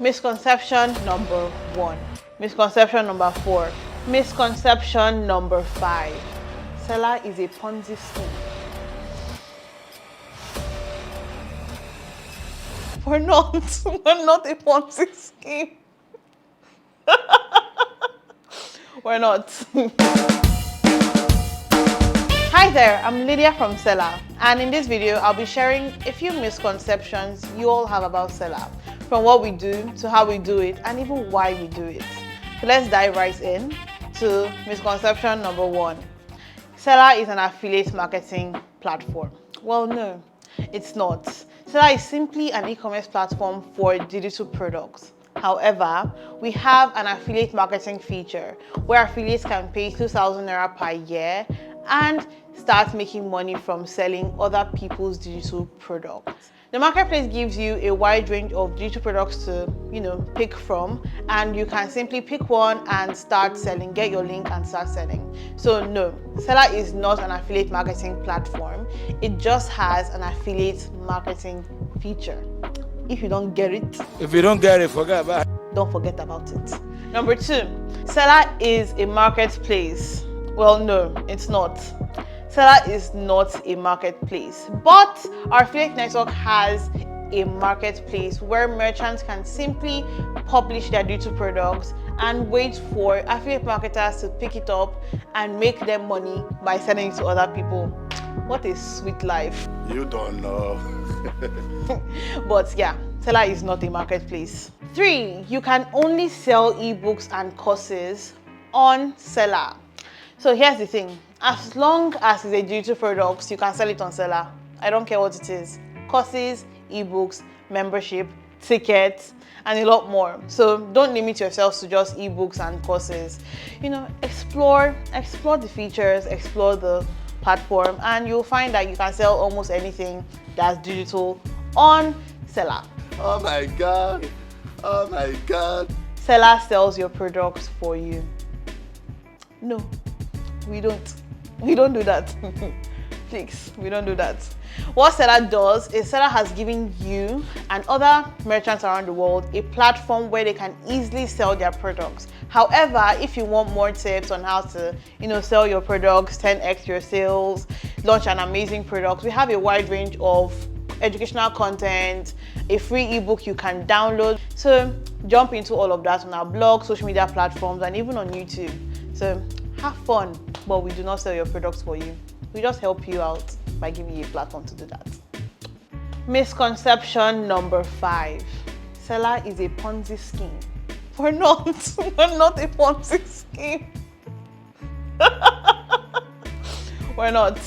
Misconception number 1. Misconception number 4. Misconception number 5. Selar is a Ponzi scheme. We're not. We're not a Ponzi scheme. We're not. Hi there, I'm Lydia from Selar, and in this video I'll be sharing a few misconceptions you all have about Selar, from what we do to how we do it and even why we do it. So let's dive right in to misconception number 1. Selar is an affiliate marketing platform. Well, no, it's not. Selar is simply an e-commerce platform for digital products. However, we have an affiliate marketing feature where affiliates can pay 2,000 Naira per year and start making money from selling other people's digital products. The marketplace gives you a wide range of digital products to, pick from, and you can simply pick one and start selling, get your link and start selling. So no, Selar is not an affiliate marketing platform. It just has an affiliate marketing feature. If you don't get it, forget about it. Don't forget about it. Number 2, Selar is a marketplace. Well, no, it's not. Selar is not a marketplace, but our affiliate network has a marketplace where merchants can simply publish their digital products and wait for affiliate marketers to pick it up and make them money by selling it to other people. What a sweet life. You don't know. But yeah, Selar is not a marketplace. 3, you can only sell ebooks and courses on Selar. So here's the thing, as long as it's a digital product, you can sell it on Selar. I don't care what it is. Courses, ebooks, membership, tickets, and a lot more. So don't limit yourselves to just ebooks and courses. Explore the features, explore the platform, and you'll find that you can sell almost anything that's digital on Selar. Oh my God. Oh my God. Selar sells your products for you. No. We don't do that. Please, we don't do that. What Selar does is Selar has given you and other merchants around the world a platform where they can easily sell their products. However, if you want more tips on how to, sell your products, 10x your sales, launch an amazing product, we have a wide range of educational content, a free ebook you can download. So jump into all of that on our blog, social media platforms, and even on YouTube. So have fun, but we do not sell your products for you. We just help you out by giving you a platform to do that. Misconception number 5. Selar is a Ponzi scheme. We're not. We're not a Ponzi scheme. We're not.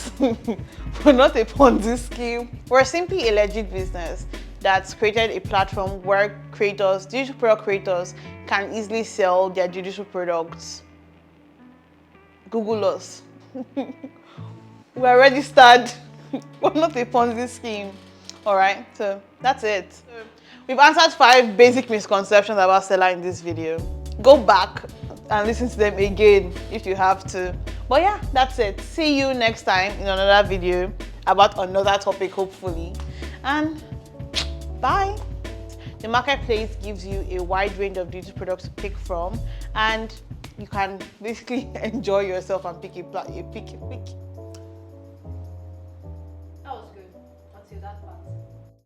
We're not a Ponzi scheme. We're simply a legit business that's created a platform where digital product creators, can easily sell their digital products. Google us. We're registered. We're not a Ponzi scheme. All right, so that's it. We've answered 5 basic misconceptions about Selar in this video. Go back and listen to them again if you have to. But yeah, that's it. See you next time in another video about another topic, hopefully. And bye. The marketplace gives you a wide range of digital products to pick from, and you can basically enjoy yourself and pick